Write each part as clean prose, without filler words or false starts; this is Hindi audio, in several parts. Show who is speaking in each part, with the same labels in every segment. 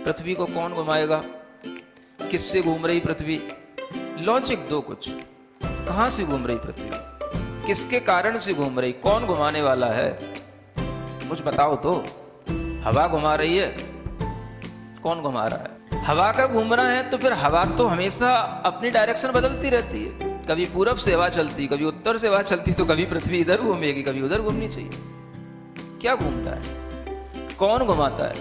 Speaker 1: पृथ्वी को कौन घुमाएगा, किससे घूम रही पृथ्वी, लॉजिक दो कुछ। कहां से घूम रही पृथ्वी, किसके कारण से घूम रही, कौन घुमाने वाला है, कुछ बताओ तो। हवा घुमा रही है, कौन घुमा रहा है? हवा का घूमना है तो फिर हवा तो हमेशा अपनी डायरेक्शन बदलती रहती है। कभी पूरब से हवा चलती, कभी उत्तर से हवा चलती, तो कभी पृथ्वी इधर घूमेगी, कभी उधर घूमनी चाहिए। क्या घूमता है, कौन घुमाता है?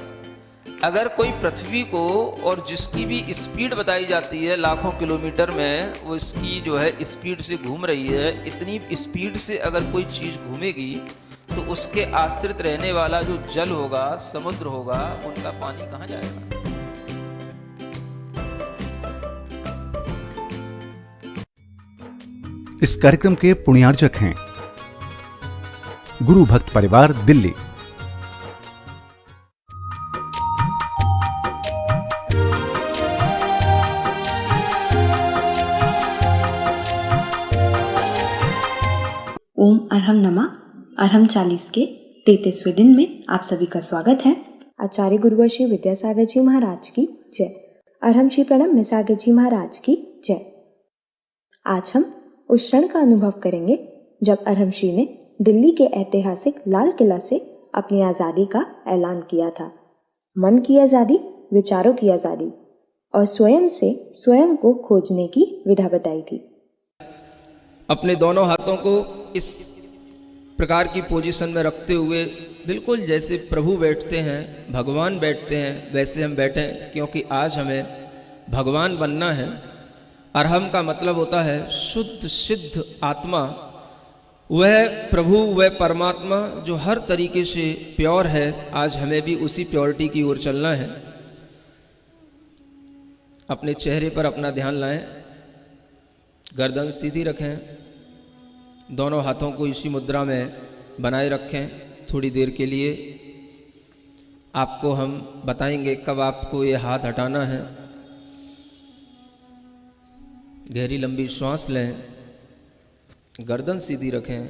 Speaker 1: अगर कोई पृथ्वी को, और जिसकी भी स्पीड बताई जाती है लाखों किलोमीटर में, वो इसकी जो है स्पीड से घूम रही है, इतनी स्पीड से अगर कोई चीज घूमेगी तो उसके आश्रित रहने वाला जो जल होगा, समुद्र होगा, उनका पानी कहां जाएगा?
Speaker 2: इस कार्यक्रम के पुण्यार्जक हैं गुरु भक्त परिवार, दिल्ली।
Speaker 3: ओम अरहम नमा। अरहम 40 के 33वें दिन में आप सभी का स्वागत है। आचार्य गुरुवर श्री विद्यासागर जी महाराज की जय। अरहम श्री प्रणब मिसागर जी महाराज की जय। आज हम उस क्षण का अनुभव करेंगे जब अरहम श्री ने दिल्ली के ऐतिहासिक लाल किला से अपनी आजादी का ऐलान किया था। मन की आजादी, विचारों की आजादी और स्वयं से स्वयं को खोजने की विधा बताई थी।
Speaker 1: अपने दोनों हाथों को इस प्रकार की पोजीशन में रखते हुए, बिल्कुल जैसे प्रभु बैठते हैं, भगवान बैठते हैं, वैसे हम बैठें, क्योंकि आज हमें भगवान बनना है। अरहम का मतलब होता है शुद्ध सिद्ध आत्मा। वह प्रभु, वह परमात्मा जो हर तरीके से प्योर है। आज हमें भी उसी प्योरिटी की ओर चलना है। अपने चेहरे पर अपना ध्यान लाएं, गर्दन सीधी रखें, दोनों हाथों को इसी मुद्रा में बनाए रखें थोड़ी देर के लिए। आपको हम बताएंगे कब आपको ये हाथ हटाना है। गहरी लंबी श्वास लें, गर्दन सीधी रखें,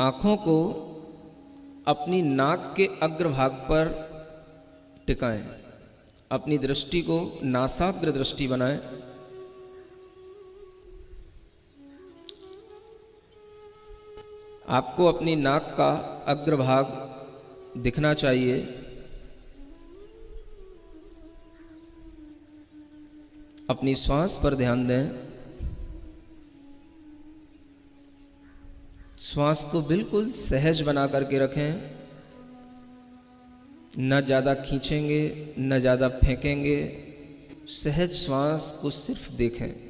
Speaker 1: आंखों को अपनी नाक के अग्रभाग पर टिकाएं, अपनी दृष्टि को नासाग्र दृष्टि बनाएं। आपको अपनी नाक का अग्रभाग दिखना चाहिए। अपनी श्वास पर ध्यान दें। श्वास को बिल्कुल सहज बना करके रखें। न ज़्यादा खींचेंगे, न ज़्यादा फेंकेंगे। सहज श्वास को सिर्फ देखें।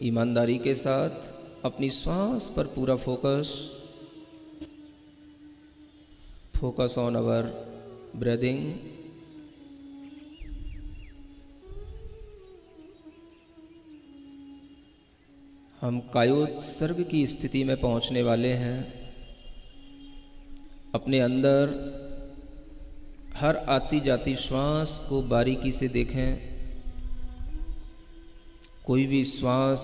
Speaker 1: ईमानदारी के साथ अपनी श्वास पर पूरा फोकस ऑन आवर ब्रीदिंग। हम कायोत्सर्ग की स्थिति में पहुंचने वाले हैं। अपने अंदर हर आती जाती श्वास को बारीकी से देखें। कोई भी श्वास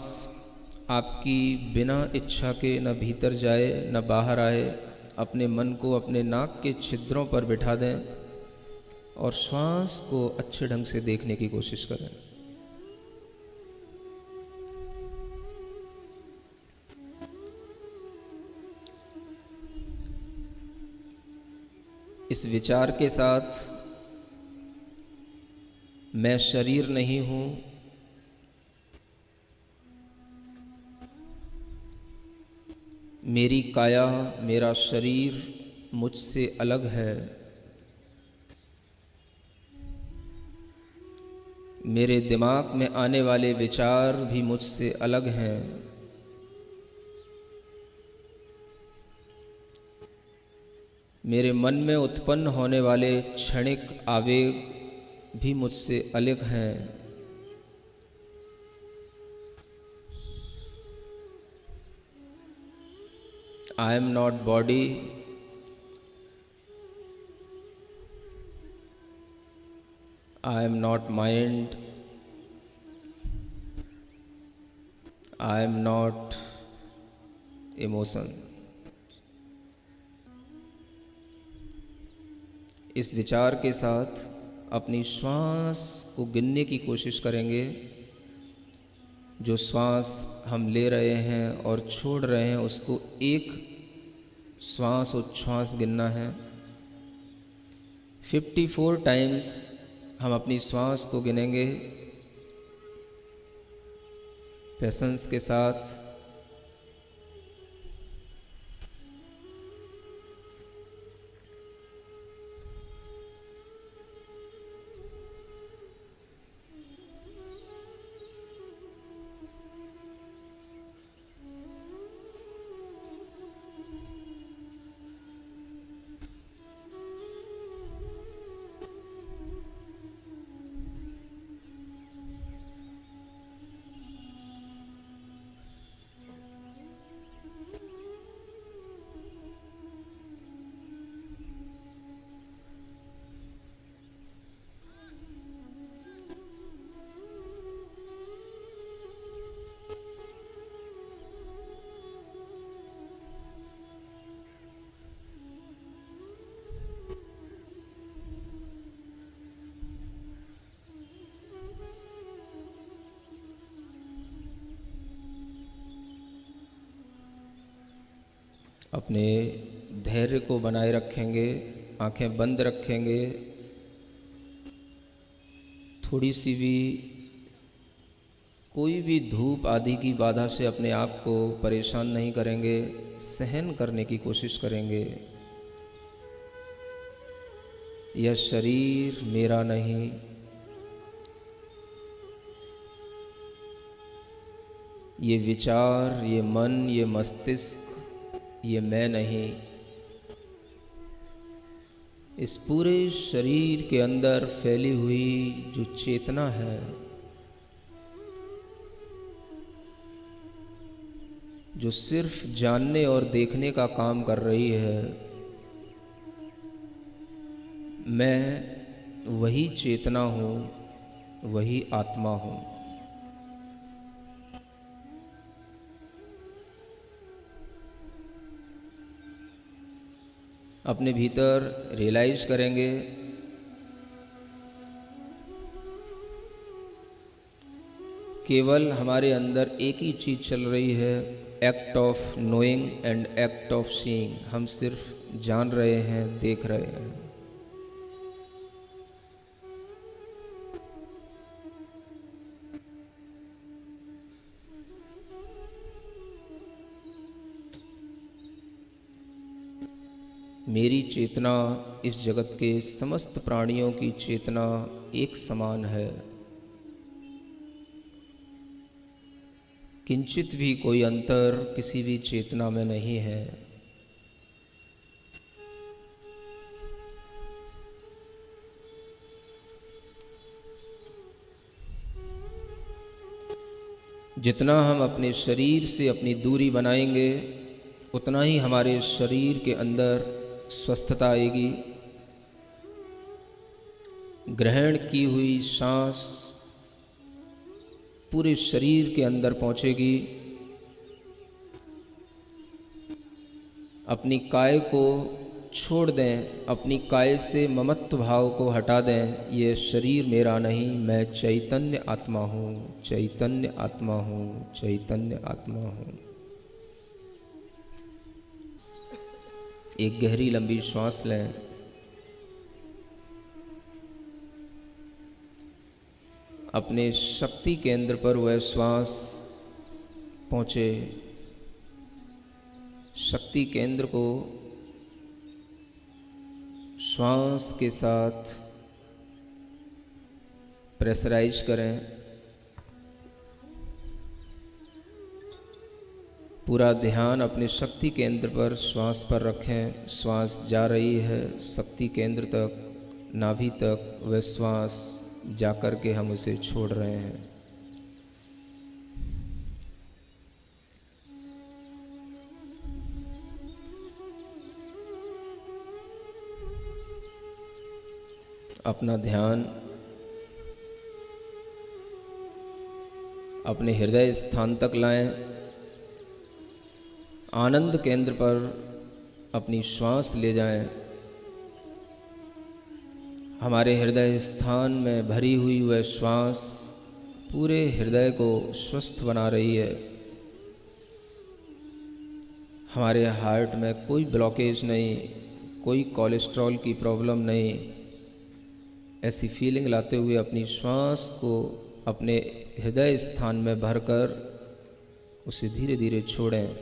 Speaker 1: आपकी बिना इच्छा के न भीतर जाए न बाहर आए। अपने मन को अपने नाक के छिद्रों पर बिठा दें और श्वास को अच्छे ढंग से देखने की कोशिश करें। इस विचार के साथ, मैं शरीर नहीं हूं, मेरी काया, मेरा शरीर मुझसे अलग है, मेरे दिमाग में आने वाले विचार भी मुझसे अलग हैं, मेरे मन में उत्पन्न होने वाले क्षणिक आवेग भी मुझसे अलग हैं। I am not body, I am not mind, I am not emotion. इस विचार के साथ अपनी श्वास को गिनने की कोशिश करेंगे। जो श्वास हम ले रहे हैं और छोड़ रहे हैं उसको एक श्वास उच्छ्वास गिनना है। 54 टाइम्स हम अपनी श्वास को गिनेंगे पेशेंस के साथ। अपने धैर्य को बनाए रखेंगे, आंखें बंद रखेंगे। थोड़ी सी भी कोई भी धूप आदि की बाधा से अपने आप को परेशान नहीं करेंगे, सहन करने की कोशिश करेंगे। यह शरीर मेरा नहीं, ये विचार, ये मन, ये मस्तिष्क, ये मैं नहीं। इस पूरे शरीर के अंदर फैली हुई जो चेतना है, जो सिर्फ जानने और देखने का काम कर रही है, मैं वही चेतना हूँ, वही आत्मा हूँ। अपने भीतर रियलाइज करेंगे केवल हमारे अंदर एक ही चीज़ चल रही है, act of knowing and act of seeing. हम सिर्फ जान रहे हैं, देख रहे हैं। मेरी चेतना इस जगत के समस्त प्राणियों की चेतना एक समान है। किंचित भी कोई अंतर किसी भी चेतना में नहीं है। जितना हम अपने शरीर से अपनी दूरी बनाएंगे, उतना ही हमारे शरीर के अंदर स्वस्थता आएगी। ग्रहण की हुई सांस पूरे शरीर के अंदर पहुंचेगी। अपनी काय को छोड़ दें, अपनी काय से ममत्व भाव को हटा दें। ये शरीर मेरा नहीं, मैं चैतन्य आत्मा हूँ, चैतन्य आत्मा हूँ, चैतन्य आत्मा हूँ। एक गहरी लंबी श्वास लें। अपने शक्ति केंद्र पर वह श्वास पहुँचे। शक्ति केंद्र को श्वास के साथ प्रेशराइज करें। पूरा ध्यान अपने शक्ति केंद्र पर, श्वास पर रखें। श्वास जा रही है शक्ति केंद्र तक, नाभि तक। वह श्वास जाकर के हम उसे छोड़ रहे हैं। अपना ध्यान अपने हृदय स्थान तक लाएं। आनंद केंद्र पर अपनी श्वास ले जाएं। हमारे हृदय स्थान में भरी हुई वह श्वास पूरे हृदय को स्वस्थ बना रही है। हमारे हार्ट में कोई ब्लॉकेज नहीं, कोई कोलेस्ट्रॉल की प्रॉब्लम नहीं। ऐसी फीलिंग लाते हुए अपनी श्वास को अपने हृदय स्थान में भरकर उसे धीरे धीरे छोड़ें।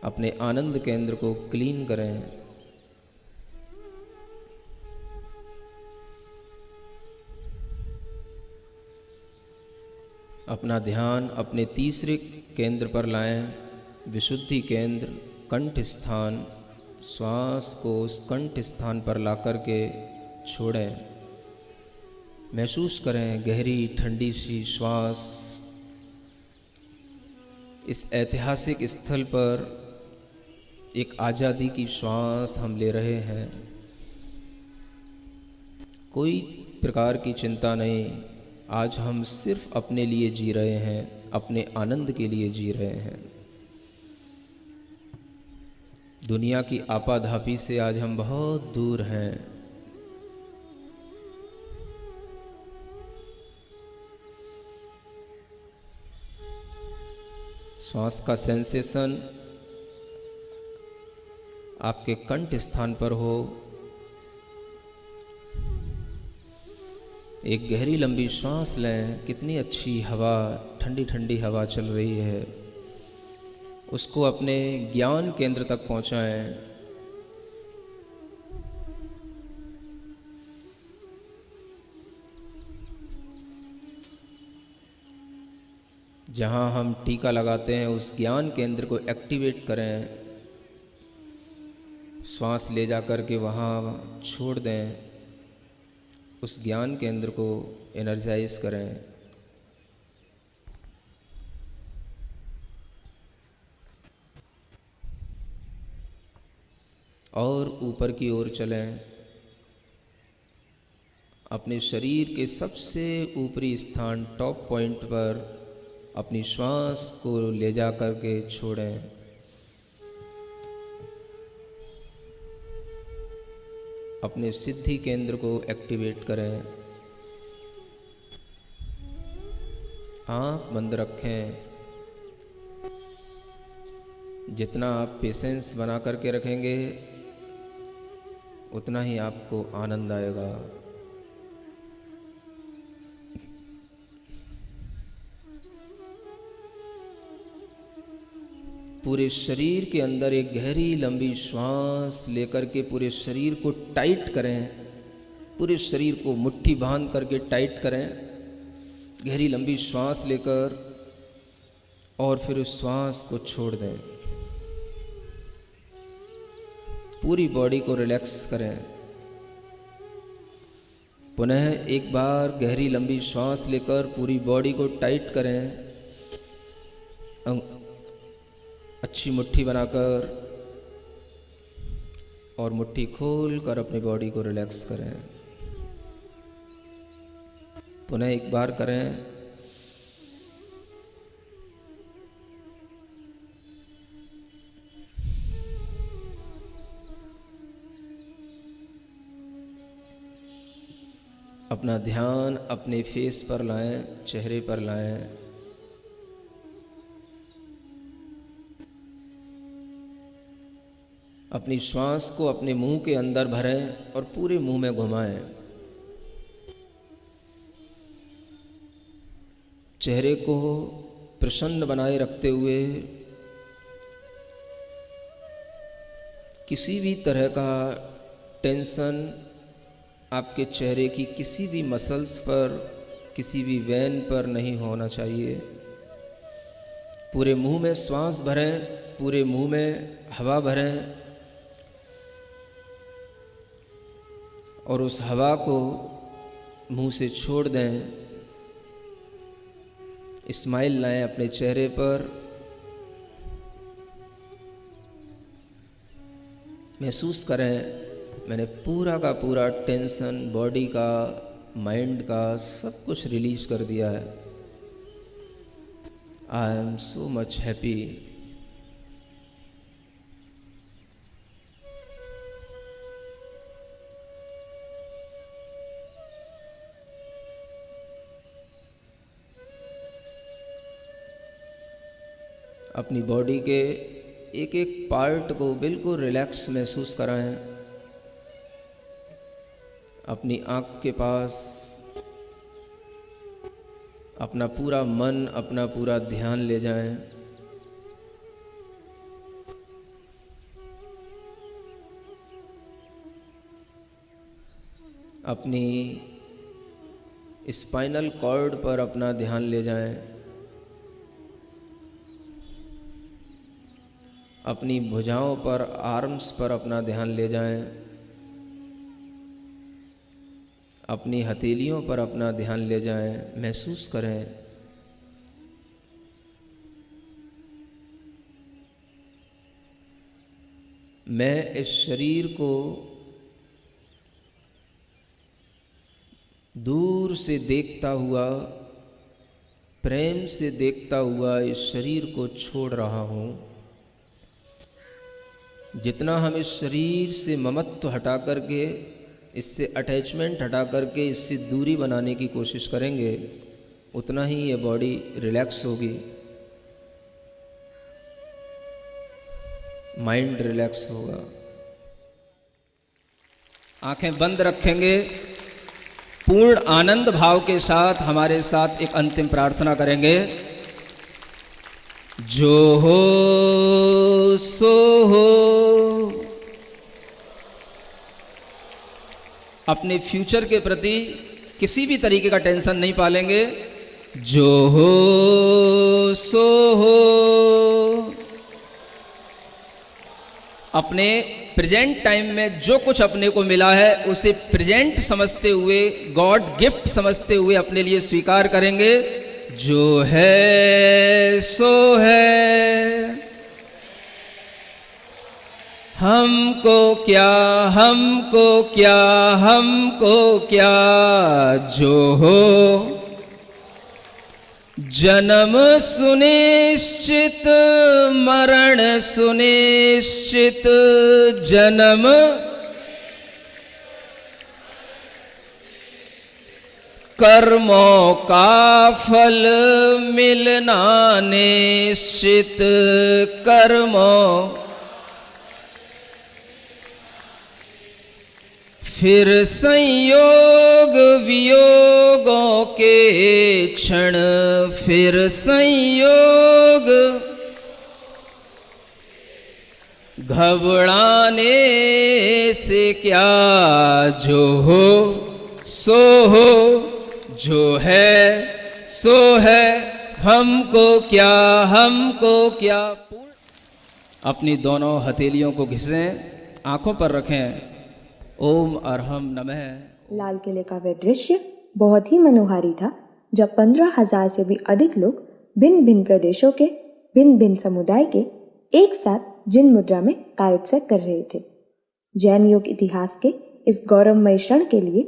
Speaker 1: अपने आनंद केंद्र को क्लीन करें। अपना ध्यान अपने तीसरे केंद्र पर लाएं, विशुद्धि केंद्र, कंठ स्थान। श्वास को उस कंठ स्थान पर ला कर के छोड़ें। महसूस करें गहरी ठंडी सी श्वास। इस ऐतिहासिक स्थल पर एक आज़ादी की श्वास हम ले रहे हैं। कोई प्रकार की चिंता नहीं। आज हम सिर्फ अपने लिए जी रहे हैं, अपने आनंद के लिए जी रहे हैं। दुनिया की आपाधापी से आज हम बहुत दूर हैं। श्वास का सेंसेशन आपके कंठ स्थान पर हो। एक गहरी लंबी श्वास लें। कितनी अच्छी हवा, ठंडी ठंडी हवा चल रही है। उसको अपने ज्ञान केंद्र तक पहुंचाएं। जहां हम टीका लगाते हैं उस ज्ञान केंद्र को एक्टिवेट करें। श्वास ले जा कर के वहाँ छोड़ दें। उस ज्ञान केंद्र को एनर्जाइज करें। और ऊपर की ओर चलें। अपने शरीर के सबसे ऊपरी स्थान, टॉप पॉइंट पर अपनी श्वास को ले जा कर के छोड़ें। अपने सिद्धि केंद्र को एक्टिवेट करें। आँख बंद रखें। जितना आप पेशेंस बना करके रखेंगे उतना ही आपको आनंद आएगा। पूरे शरीर के अंदर एक गहरी लंबी श्वास लेकर के पूरे शरीर को टाइट करें। पूरे शरीर को मुट्ठी बांध करके टाइट करें। गहरी लंबी श्वास लेकर और फिर उस श्वास को छोड़ दें। पूरी बॉडी को रिलैक्स करें। पुनः एक बार गहरी लंबी श्वास लेकर पूरी बॉडी को टाइट करें। अच्छी मुट्ठी बनाकर और मुट्ठी खोल कर अपनी बॉडी को रिलैक्स करें। पुनः एक बार करें। अपना ध्यान अपने फेस पर लाएं, चेहरे पर लाएं। अपनी श्वास को अपने मुंह के अंदर भरें और पूरे मुंह में घुमाएं। चेहरे को प्रसन्न बनाए रखते हुए किसी भी तरह का टेंशन आपके चेहरे की किसी भी मसल्स पर, किसी भी वेन पर नहीं होना चाहिए। पूरे मुंह में श्वास भरें, पूरे मुंह में हवा भरें और उस हवा को मुंह से छोड़ दें। स्माइल लाएं अपने चेहरे पर। महसूस करें मैंने पूरा का पूरा टेंशन बॉडी का माइंड का सब कुछ रिलीज कर दिया है। I am so much happy. अपनी बॉडी के एक एक पार्ट को बिल्कुल रिलैक्स महसूस कराएं। अपनी आँख के पास अपना पूरा मन, अपना पूरा ध्यान ले जाएं। अपनी स्पाइनल कॉर्ड पर अपना ध्यान ले जाएं। अपनी भुजाओं पर, आर्म्स पर अपना ध्यान ले जाएं। अपनी हथेलियों पर अपना ध्यान ले जाएं। महसूस करें मैं इस शरीर को दूर से देखता हुआ, प्रेम से देखता हुआ इस शरीर को छोड़ रहा हूँ। जितना हम इस शरीर से ममत्व हटा करके, इससे अटैचमेंट हटा करके इससे दूरी बनाने की कोशिश करेंगे, उतना ही ये बॉडी रिलैक्स होगी, माइंड रिलैक्स होगा। आंखें बंद रखेंगे। पूर्ण आनंद भाव के साथ हमारे साथ एक अंतिम प्रार्थना करेंगे। जो हो सो हो। अपने फ्यूचर के प्रति किसी भी तरीके का टेंशन नहीं पालेंगे। जो हो सो हो। अपने प्रेजेंट टाइम में जो कुछ अपने को मिला है उसे प्रेजेंट समझते हुए, गॉड गिफ्ट समझते हुए अपने लिए स्वीकार करेंगे। जो है सो है। हमको क्या, हमको क्या, हमको क्या। जो हो जन्म सुनिश्चित, मरण सुनिश्चित। जन्म कर्मों का फल मिलना निश्चित। कर्मों फिर संयोग वियोगों के क्षण। फिर संयोग घबराने से क्या। जो हो सो हो। जो है सो है। हमको क्या, हमको क्या। अपनी दोनों हथेलियों को घिसें, आंखों पर रखें। ओम अरहम नमः।
Speaker 3: लाल किले का वह दृश्य बहुत ही मनोहारी था, जब 15,000 से भी अधिक लोग भिन्न भिन्न प्रदेशों के, भिन्न भिन्न समुदाय के एक साथ जिन मुद्रा में कायोत्सव कर रहे थे। जैन योग इतिहास के इस गौरवमय क्षण के लिए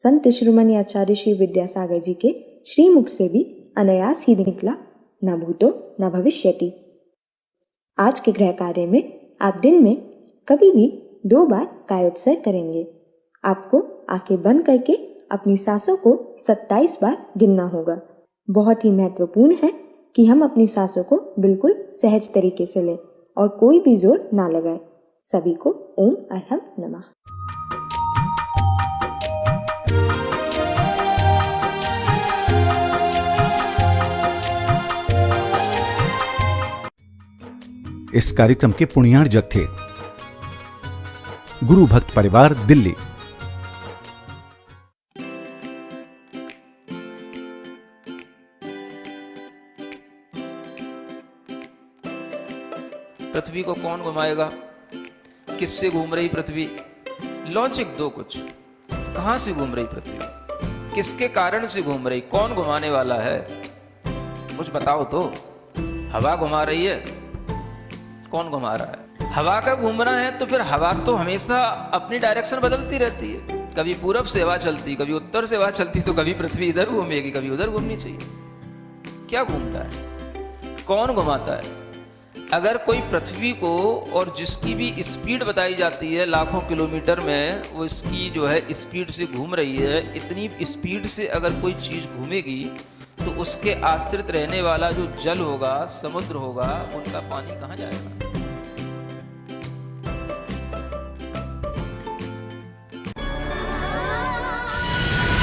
Speaker 3: संत शिरोमणि आचार्य श्री विद्यासागर जी के श्रीमुख से भी अनायास ही निकला, न भूतो न भविष्यति। आज के गृह कार्य में आप दिन में कभी भी 2 बार कायोत्सव करेंगे। आपको आंखें बंद करके अपनी सांसों को 27 बार गिनना होगा। बहुत ही महत्वपूर्ण है कि हम अपनी सांसों को बिल्कुल सहज तरीके से लें और कोई भी जोर ना लगाएं। सभी को ओम अरहम नमः।
Speaker 2: इस कार्यक्रम के पुण्यार्जक थे गुरु भक्त परिवार, दिल्ली।
Speaker 1: पृथ्वी को कौन घुमाएगा? किससे घूम रही पृथ्वी? लॉजिक दो कुछ। कहां से घूम रही पृथ्वी? किसके कारण से घूम रही? कौन घुमाने वाला है? कुछ बताओ तो। हवा घुमा रही है? कौन घुमा रहा है? हवा का घूमना है तो फिर हवा तो हमेशा अपनी डायरेक्शन बदलती रहती है। कभी पूरब से हवा चलती, कभी उत्तर से हवा चलती, तो कभी पृथ्वी इधर घूमेगी, कभी उधर घूमनी चाहिए। क्या घूमता है, कौन घुमाता है? अगर कोई पृथ्वी को, और जिसकी भी स्पीड बताई जाती है लाखों किलोमीटर में, वो इसकी जो है स्पीड से घूम रही है, इतनी स्पीड से अगर कोई चीज़ घूमेगी तो उसके आश्रित रहने वाला जो जल होगा, समुद्र होगा, उनका पानी कहाँ जाएगा?